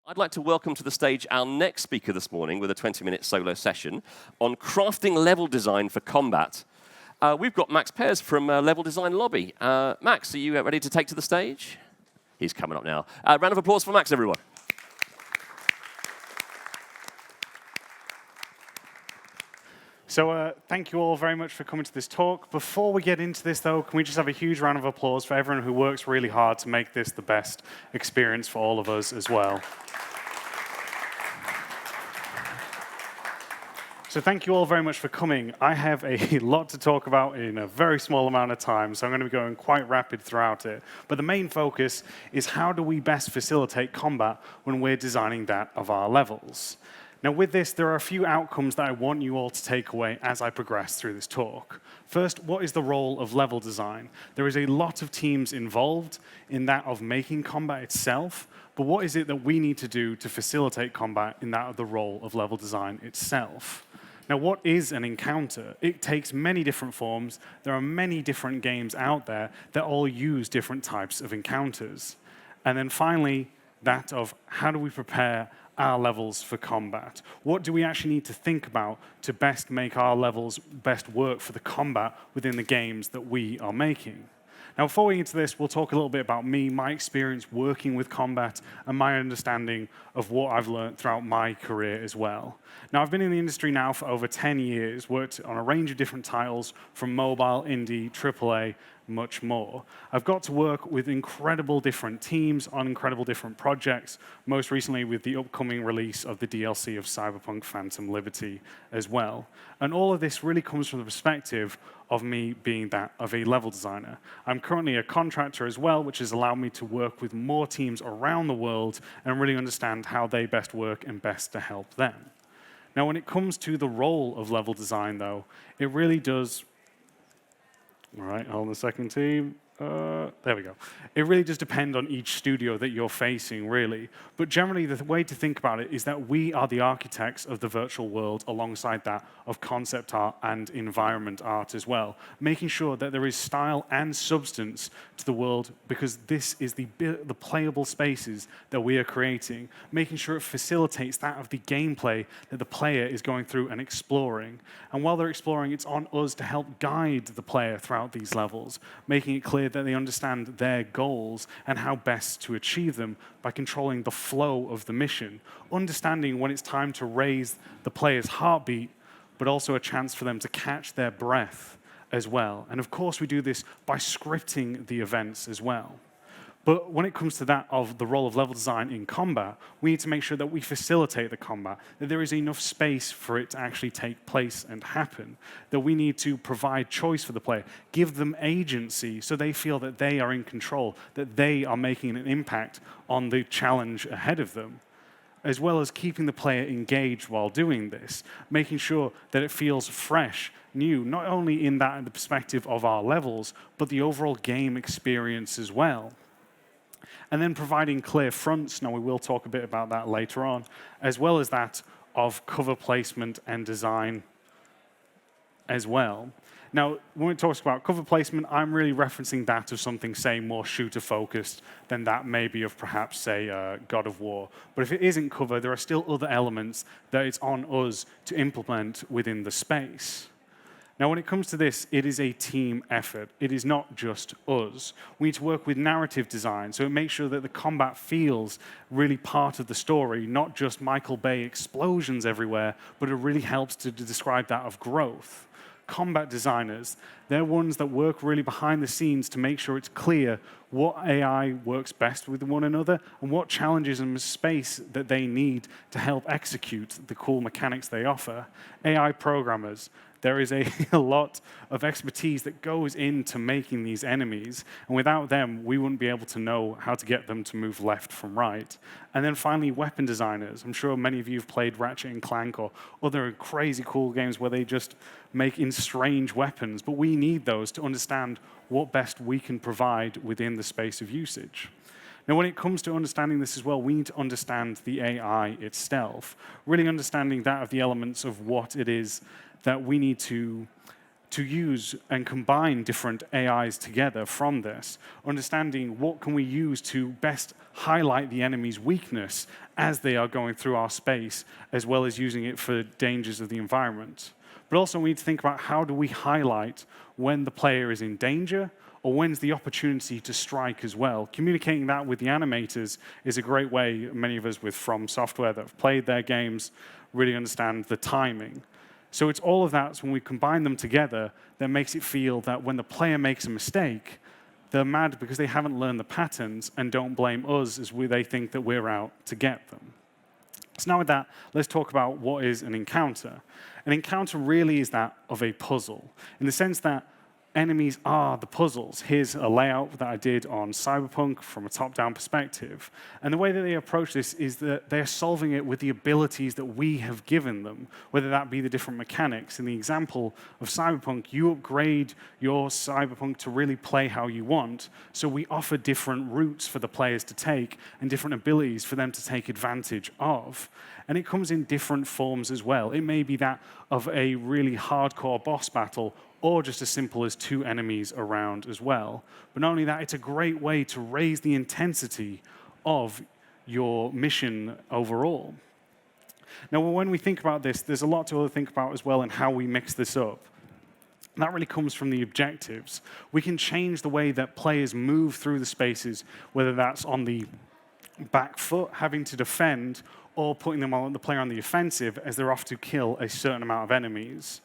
I'd like to welcome to the stage our next speaker this morning with a 20-minute solo session on crafting level design for combat. We've got Pears from Level Design Lobby. Max, are you ready to take to the stage? He's coming up now. Round of applause for Max, everyone. So thank you all very much for coming to this talk. Before we get into this, though, can we just have a huge round of applause for everyone who works really hard to make this the best experience for all of us as well. So thank you all very much for coming. I have a lot to talk about in a very small amount of time, so I'm going to be going quite rapid throughout it. But the main focus is how do we best facilitate combat when we're designing that of our levels. Now with this, there are a few outcomes that I want you all to take away as I progress through this talk. First, what is the role of level design? There is a lot of teams involved in that of making combat itself, but what is it that we need to do to facilitate combat in that of the role of level design itself? Now, what is an encounter? It takes many different forms. There are many different games out there that all use different types of encounters. And then finally, that of how do we prepare our levels for combat? What do we actually need to think about to best make our levels best work for the combat within the games that we are making? Now, before we get into this, we'll talk a little bit about me, my experience working with combat, and my understanding of what I've learned throughout my career as well. Now, I've been in the industry now for over 10 years, worked on a range of different titles, from mobile, indie, AAA, much more. I've got to work with incredible different teams on incredible different projects, most recently with the upcoming release of the DLC of Cyberpunk Phantom Liberty as well. And all of this really comes from the perspective of me being that of a level designer. I'm currently a contractor as well, which has allowed me to work with more teams around the world and really understand how they best work and best to help them. Now, when it comes to the role of level design, though, it really does. All right, hold on a second, team. There we go. It really does depend on each studio that you're facing, really. But generally, the way to think about it is that we are the architects of the virtual world alongside that of concept art and environment art as well, making sure that there is style and substance to the world because this is the playable spaces that we are creating, making sure it facilitates that of the gameplay that the player is going through and exploring. And while they're exploring, it's on us to help guide the player throughout these levels, making it clear that they understand their goals and how best to achieve them by controlling the flow of the mission, understanding when it's time to raise the player's heartbeat, but also a chance for them to catch their breath as well. And of course, we do this by scripting the events as well. But when it comes to that of the role of level design in combat, we need to make sure that we facilitate the combat, that there is enough space for it to actually take place and happen, that we need to provide choice for the player, give them agency so they feel that they are in control, that they are making an impact on the challenge ahead of them, as well as keeping the player engaged while doing this, making sure that it feels fresh, new, not only in the perspective of our levels, but the overall game experience as well. And then providing clear fronts, now we will talk a bit about that later on, as well as that of cover placement and design as well. Now, when it talks about cover placement, I'm really referencing that of something, say, more shooter-focused than that maybe of perhaps, say, God of War. But if it isn't cover, there are still other elements that it's on us to implement within the space. Now, when it comes to this, it is a team effort. It is not just us. We need to work with narrative design, so it makes sure that the combat feels really part of the story, not just Michael Bay explosions everywhere, but it really helps to describe that of growth. Combat designers, they're ones that work really behind the scenes to make sure it's clear what AI works best with one another and what challenges and space that they need to help execute the cool mechanics they offer. AI programmers, there is a lot of expertise that goes into making these enemies, and without them, we wouldn't be able to know how to get them to move left from right. And then finally, weapon designers. I'm sure many of you have played Ratchet & Clank or other crazy cool games where they just make strange weapons, but we need those to understand what best we can provide within the space of usage. Now, when it comes to understanding this as well, we need to understand the AI itself, really understanding that of the elements of what it is that we need to to use and combine different AIs together from this, understanding what can we use to best highlight the enemy's weakness as they are going through our space, as well as using it for dangers of the environment. But also we need to think about how do we highlight when the player is in danger or when's the opportunity to strike as well. Communicating that with the animators is a great way. Many of us with From Software that have played their games really understand the timing. So it's all of that, so when we combine them together, that makes it feel that when the player makes a mistake, they're mad because they haven't learned the patterns and don't blame us as they think that we're out to get them. So now with that, let's talk about what is an encounter. An encounter really is that of a puzzle, in the sense that enemies are the puzzles. Here's a layout that I did on Cyberpunk from a top-down perspective. And the way that they approach this is that they're solving it with the abilities that we have given them, whether that be the different mechanics. In the example of Cyberpunk, you upgrade your Cyberpunk to really play how you want. So we offer different routes for the players to take and different abilities for them to take advantage of. And it comes in different forms as well. It may be that of a really hardcore boss battle, or just as simple as 2 enemies around as well. But not only that, it's a great way to raise the intensity of your mission overall. Now, when we think about this, there's a lot to think about as well in how we mix this up. And that really comes from the objectives. We can change the way that players move through the spaces, whether that's on the back foot, having to defend, or putting the player on the offensive as they're off to kill a certain amount of enemies.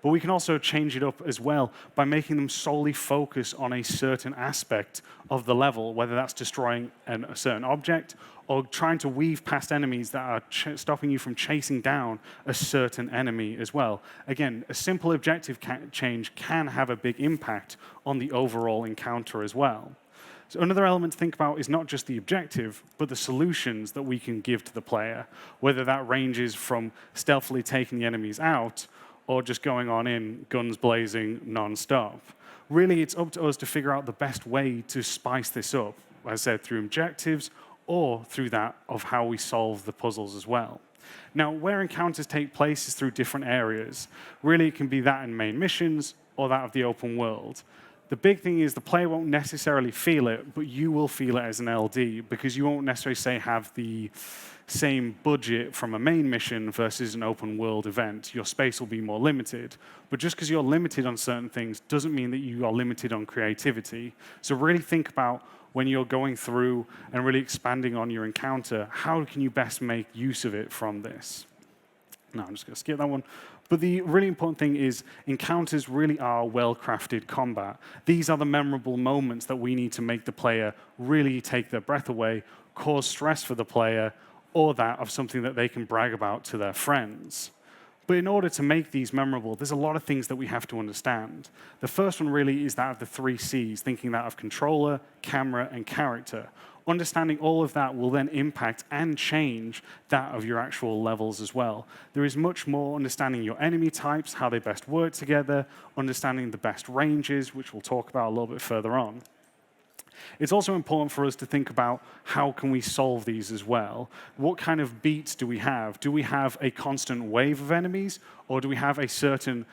But we can also change it up as well by making them solely focus on a certain aspect of the level, whether that's destroying a certain object or trying to weave past enemies that are stopping you from chasing down a certain enemy as well. Again, a simple objective change can have a big impact on the overall encounter as well. So another element to think about is not just the objective, but the solutions that we can give to the player, whether that ranges from stealthily taking the enemies out or just going on in, guns blazing, non-stop. Really, it's up to us to figure out the best way to spice this up, as I said, through objectives or through that of how we solve the puzzles as well. Now, where encounters take place is through different areas. Really, it can be that in main missions or that of the open world. The big thing is the player won't necessarily feel it, but you will feel it as an LD because you won't necessarily say have the same budget from a main mission versus an open world event. Your space will be more limited. But just because you're limited on certain things doesn't mean that you are limited on creativity. So really think about when you're going through and really expanding on your encounter, how can you best make use of it from this? No, I'm just going to skip that one. But the really important thing is encounters really are well-crafted combat. These are the memorable moments that we need to make the player really take their breath away, cause stress for the player, or that of something that they can brag about to their friends. But in order to make these memorable, there's a lot of things that we have to understand. The first one really is that of the 3 Cs, thinking that of controller, camera, and character. Understanding all of that will then impact and change that of your actual levels as well. There is much more understanding your enemy types, how they best work together, understanding the best ranges, which we'll talk about a little bit further on. It's also important for us to think about how can we solve these as well. What kind of beats do we have? Do we have a constant wave of enemies, or do we have a certain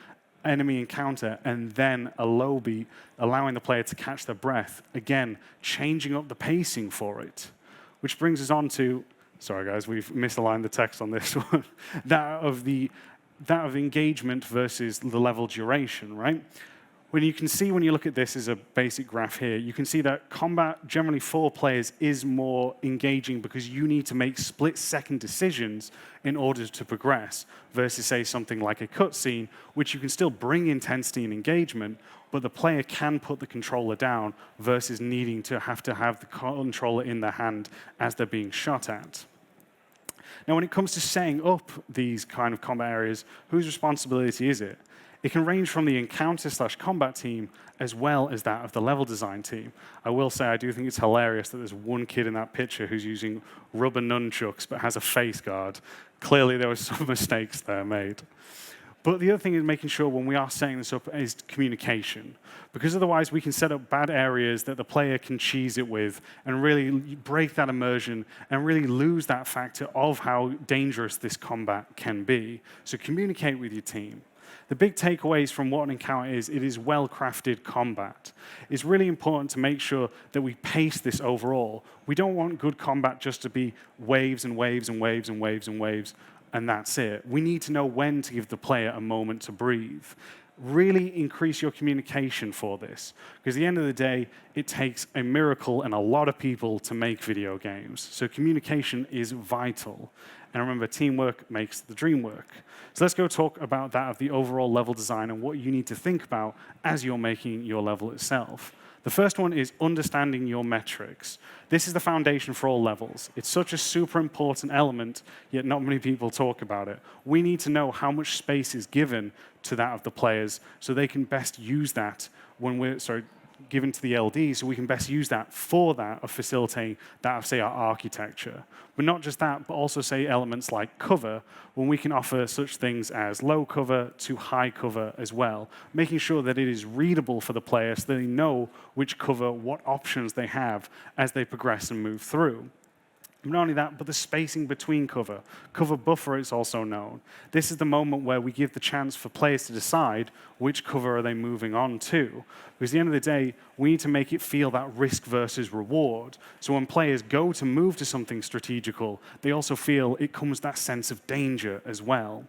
enemy encounter and then a low beat, allowing the player to catch their breath? Again, changing up the pacing for it. Which brings us on to, sorry guys, we've misaligned the text on this one, that of engagement versus the level duration, right? When you can see, when you look at this as a basic graph here, you can see that combat generally for players is more engaging because you need to make split-second decisions in order to progress versus, say, something like a cutscene, which you can still bring intensity and engagement, but the player can put the controller down versus needing to have the controller in their hand as they're being shot at. Now, when it comes to setting up these kind of combat areas, whose responsibility is it? It can range from the encounter/combat team as well as that of the level design team. I will say I do think it's hilarious that there's one kid in that picture who's using rubber nunchucks but has a face guard. Clearly there were some mistakes there made. But the other thing is making sure when we are setting this up is communication. Because otherwise we can set up bad areas that the player can cheese it with and really break that immersion and really lose that factor of how dangerous this combat can be. So communicate with your team. The big takeaways from what an encounter is, it is well-crafted combat. It's really important to make sure that we pace this overall. We don't want good combat just to be waves and waves and waves and waves and waves, and that's it. We need to know when to give the player a moment to breathe. Really increase your communication for this, because at the end of the day, it takes a miracle and a lot of people to make video games. So communication is vital. And remember, teamwork makes the dream work. So let's go talk about that of the overall level design and what you need to think about as you're making your level itself. The first one is understanding your metrics. This is the foundation for all levels. It's such a super important element, yet not many people talk about it. We need to know how much space is given to that of the players so they can best use that when we're, given to the LD, so we can best use that for that of facilitating that of, say, our architecture. But not just that, but also, say, elements like cover, when we can offer such things as low cover to high cover as well, making sure that it is readable for the players so they know which cover, what options they have as they progress and move through. Not only that, but the spacing between cover. Cover buffer is also known. This is the moment where we give the chance for players to decide which cover are they moving on to. Because at the end of the day, we need to make it feel that risk versus reward. So when players go to move to something strategical, they also feel it comes that sense of danger as well.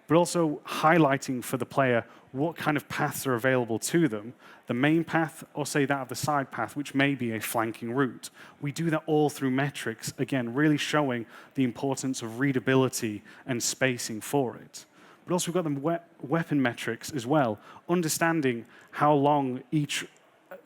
But also highlighting for the player what kind of paths are available to them. The main path, or say that of the side path, which may be a flanking route. We do that all through metrics, again, really showing the importance of readability and spacing for it. But also we've got the weapon metrics as well, understanding how long each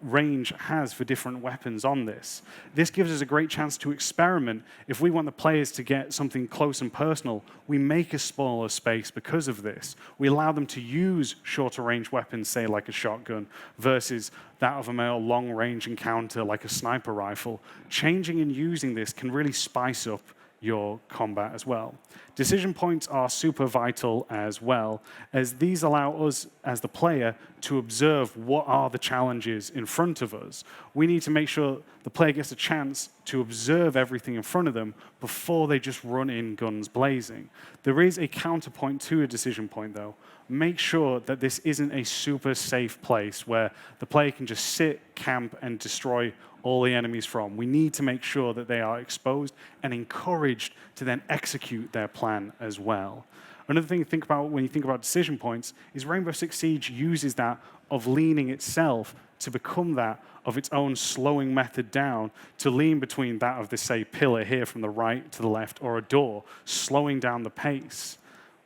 range has for different weapons on this. This gives us a great chance to experiment. If we want the players to get something close and personal, we make a smaller space because of this. We allow them to use shorter range weapons, say like a shotgun, versus that of a more long range encounter like a sniper rifle. Changing and using this can really spice up your combat as well. Decision points are super vital as well, as these allow us as the player to observe what are the challenges in front of us. We need to make sure the player gets a chance to observe everything in front of them before they just run in guns blazing. There is a counterpoint to a decision point though. Make sure that this isn't a super safe place where the player can just sit, camp, and destroy all the enemies from. We need to make sure that they are exposed and encouraged to then execute their plan as well. Another thing to think about when you think about decision points is Rainbow Six Siege uses that of leaning itself to become that of its own slowing method down to lean between that of this, say, pillar here from the right to the left or a door, slowing down the pace.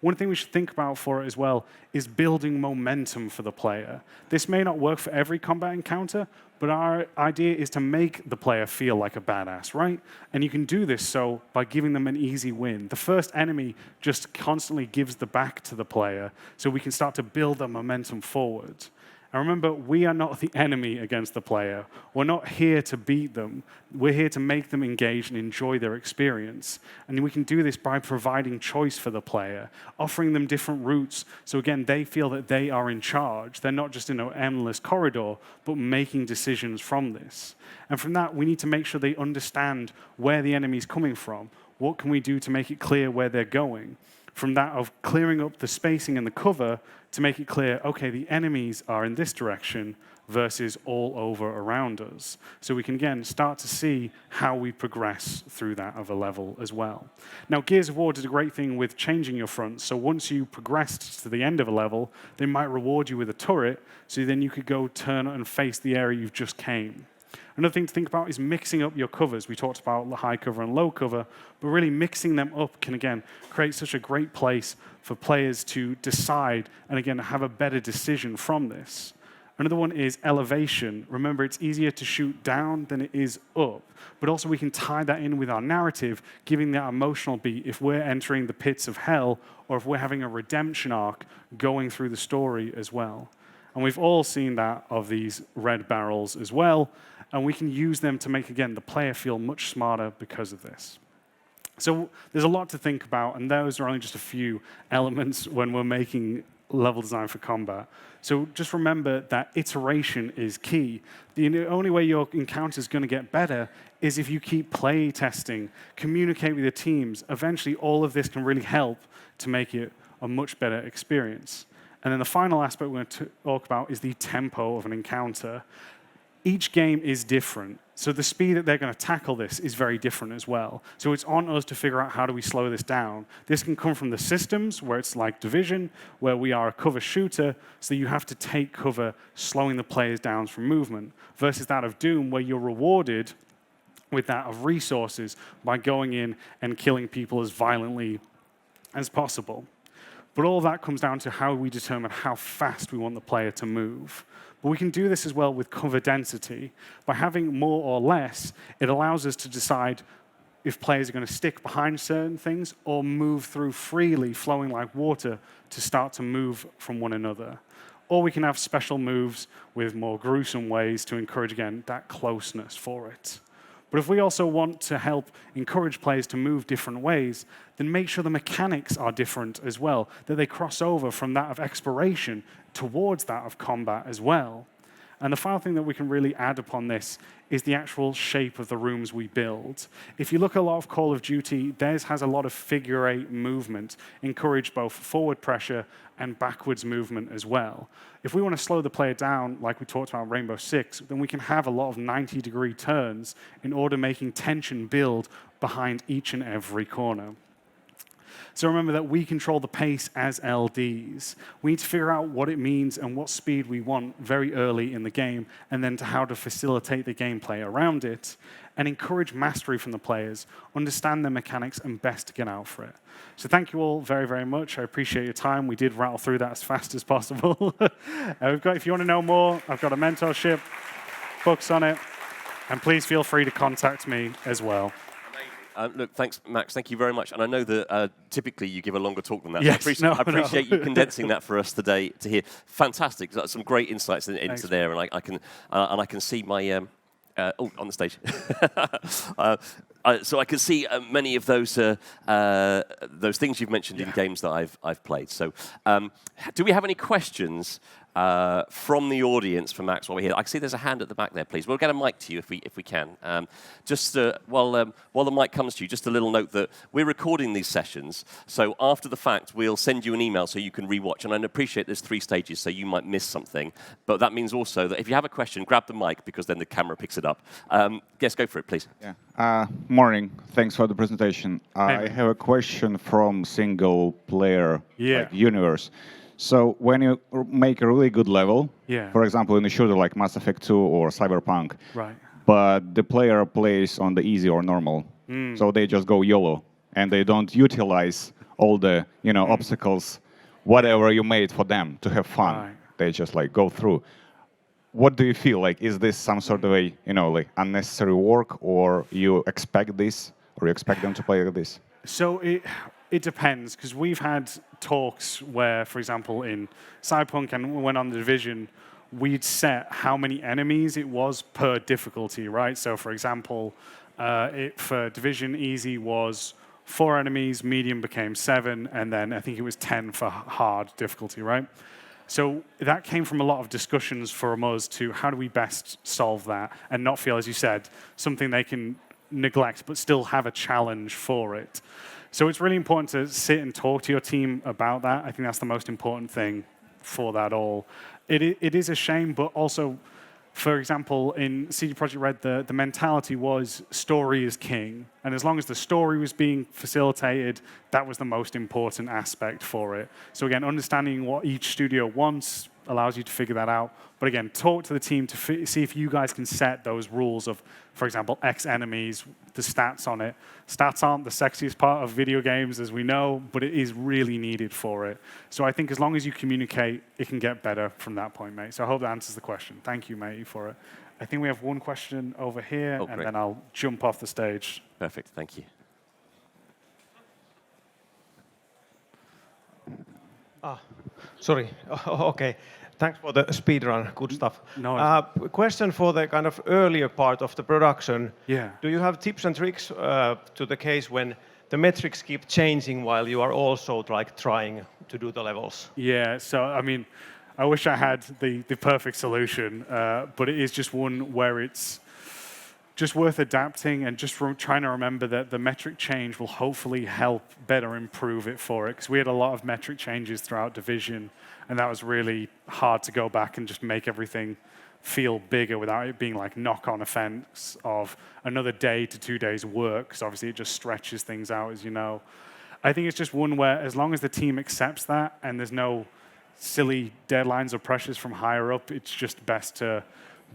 One thing we should think about for it as well is building momentum for the player. This may not work for every combat encounter, but our idea is to make the player feel like a badass, right? And you can do this so by giving them an easy win. The first enemy just constantly gives the back to the player, so we can start to build the momentum forward. And remember, we are not the enemy against the player. We're not here to beat them. We're here to make them engage and enjoy their experience. And we can do this by providing choice for the player, offering them different routes, so again, they feel that they are in charge. They're not just in an endless corridor, but making decisions from this. And from that, we need to make sure they understand where the enemy is coming from. What can we do to make it clear where they're going? From that of clearing up the spacing and the cover to make it clear, okay, the enemies are in this direction versus all over around us. So we can, again, start to see how we progress through that of a level as well. Now, Gears of War did a great thing with changing your fronts. So once you progressed to the end of a level, they might reward you with a turret, so then you could go turn and face the area you've just came. Another thing to think about is mixing up your covers. We talked about high cover and low cover, but really mixing them up can, again, create such a great place for players to decide and, again, have a better decision from this. Another one is elevation. Remember, it's easier to shoot down than it is up, but also we can tie that in with our narrative, giving that emotional beat if we're entering the pits of hell or if we're having a redemption arc going through the story as well. And we've all seen that of these red barrels as well, and we can use them to make, again, the player feel much smarter because of this. So there's a lot to think about, and those are only just a few elements when we're making level design for combat. So just remember that iteration is key. The only way your encounter is going to get better is if you keep play testing, communicate with your teams. Eventually, all of this can really help to make it a much better experience. And then the final aspect we're going to talk about is the tempo of an encounter. Each game is different, so the speed that they're going to tackle this is very different as well. So it's on us to figure out how do we slow this down. This can come from the systems, where it's like Division, where we are a cover shooter, so you have to take cover, slowing the players down from movement, versus that of Doom, where you're rewarded with that of resources by going in and killing people as violently as possible. But all of that comes down to how we determine how fast we want the player to move. But we can do this as well with cover density. By having more or less, it allows us to decide if players are going to stick behind certain things or move through freely, flowing like water, to start to move from one another. Or we can have special moves with more gruesome ways to encourage, again, that closeness for it. But if we also want to help encourage players to move different ways, then make sure the mechanics are different as well, that they cross over from that of exploration towards that of combat as well. And the final thing that we can really add upon this is the actual shape of the rooms we build. If you look at a lot of Call of Duty, theirs has a lot of figure-8 movement, encourage both forward pressure and backwards movement as well. If we want to slow the player down, like we talked about in Rainbow Six, then we can have a lot of 90-degree turns in order making tension build behind each and every corner. So remember that we control the pace as LDs. We need to figure out what it means and what speed we want very early in the game, and then to how to facilitate the gameplay around it, and encourage mastery from the players, understand their mechanics, and best to get out for it. So thank you all very, very much. I appreciate your time. We did rattle through that as fast as possible. If you want to know more, I've got a mentorship, books on it, and please feel free to contact me as well. Look, thanks, Max. Thank you very much. And I know that typically you give a longer talk than that. Yes, I appreciate you condensing that for us today to hear. Fantastic. Some great insights into there, and I can see my on the stage. So I can see many of those things you've mentioned in games that I've played. So, do we have any questions from the audience for Max while we're here? I can see there's a hand at the back there, please. We'll get a mic to you if we can. Just while the mic comes to you, just a little note that we're recording these sessions, so after the fact, we'll send you an email so you can rewatch. And I appreciate there's 3 stages, so you might miss something. But that means also that if you have a question, grab the mic, because then the camera picks it up. Yes, go for it, please. Yeah. Morning. Thanks for the presentation. I have a question from single-player universe. So when you make a really good level, for example, in a shooter like Mass Effect 2 or Cyberpunk, but the player plays on the easy or normal, so they just go YOLO, and they don't utilize all the obstacles, whatever you made for them to have fun. They just like go through. What do you feel like? Is this some sort of a like unnecessary work, or you expect this, or you expect them to play like this? So it depends, because we've had talks where, for example, in Cyberpunk and when on the Division, we'd set how many enemies it was per difficulty, right? So, for example, for Division, easy was 4 enemies, medium became 7, and then I think it was 10 for hard difficulty, right? So that came from a lot of discussions from us to how do we best solve that and not feel, as you said, something they can neglect, but still have a challenge for it. So it's really important to sit and talk to your team about that. I think that's the most important thing for that all. It is a shame, but also, for example, in CD Projekt Red, the mentality was story is king. And as long as the story was being facilitated, that was the most important aspect for it. So again, understanding what each studio wants allows you to figure that out. But again, talk to the team to see if you guys can set those rules of, for example, X enemies, the stats on it. Stats aren't the sexiest part of video games, as we know, but it is really needed for it. So I think as long as you communicate, it can get better from that point, mate. So I hope that answers the question. Thank you, mate, for it. I think we have one question over here, and then I'll jump off the stage. Perfect, thank you. Sorry. Okay. Thanks for the speed run. Good stuff. No, question for the kind of earlier part of the production. Yeah. Do you have tips and tricks to the case when the metrics keep changing while you are also like trying to do the levels? Yeah. So I mean, I wish I had the perfect solution, but it is just one where it's just worth adapting and just trying to remember that the metric change will hopefully help better improve it for it. Because we had a lot of metric changes throughout Division, and that was really hard to go back and just make everything feel bigger without it being like knock-on effects of another day to 2 days work, because obviously it just stretches things out, as you know. I think it's just one where as long as the team accepts that and there's no silly deadlines or pressures from higher up, it's just best to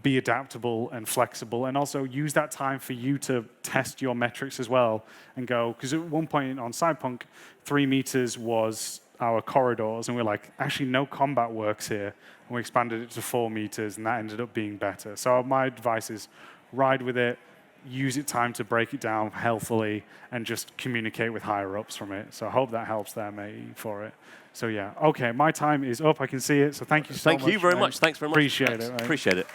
be adaptable and flexible, and also use that time for you to test your metrics as well and go, because at one point on Cyberpunk, 3 meters was our corridors, and we're like, actually no combat works here, and we expanded it to 4 meters, and that ended up being better. So my advice is ride with it, use it time to break it down healthily, and just communicate with higher ups from it. So I hope that helps there, mate, for it. So yeah, okay, my time is up. I can see it. So thank you so much. Thank you very much. Thanks very much. Appreciate it. Mate. Appreciate it.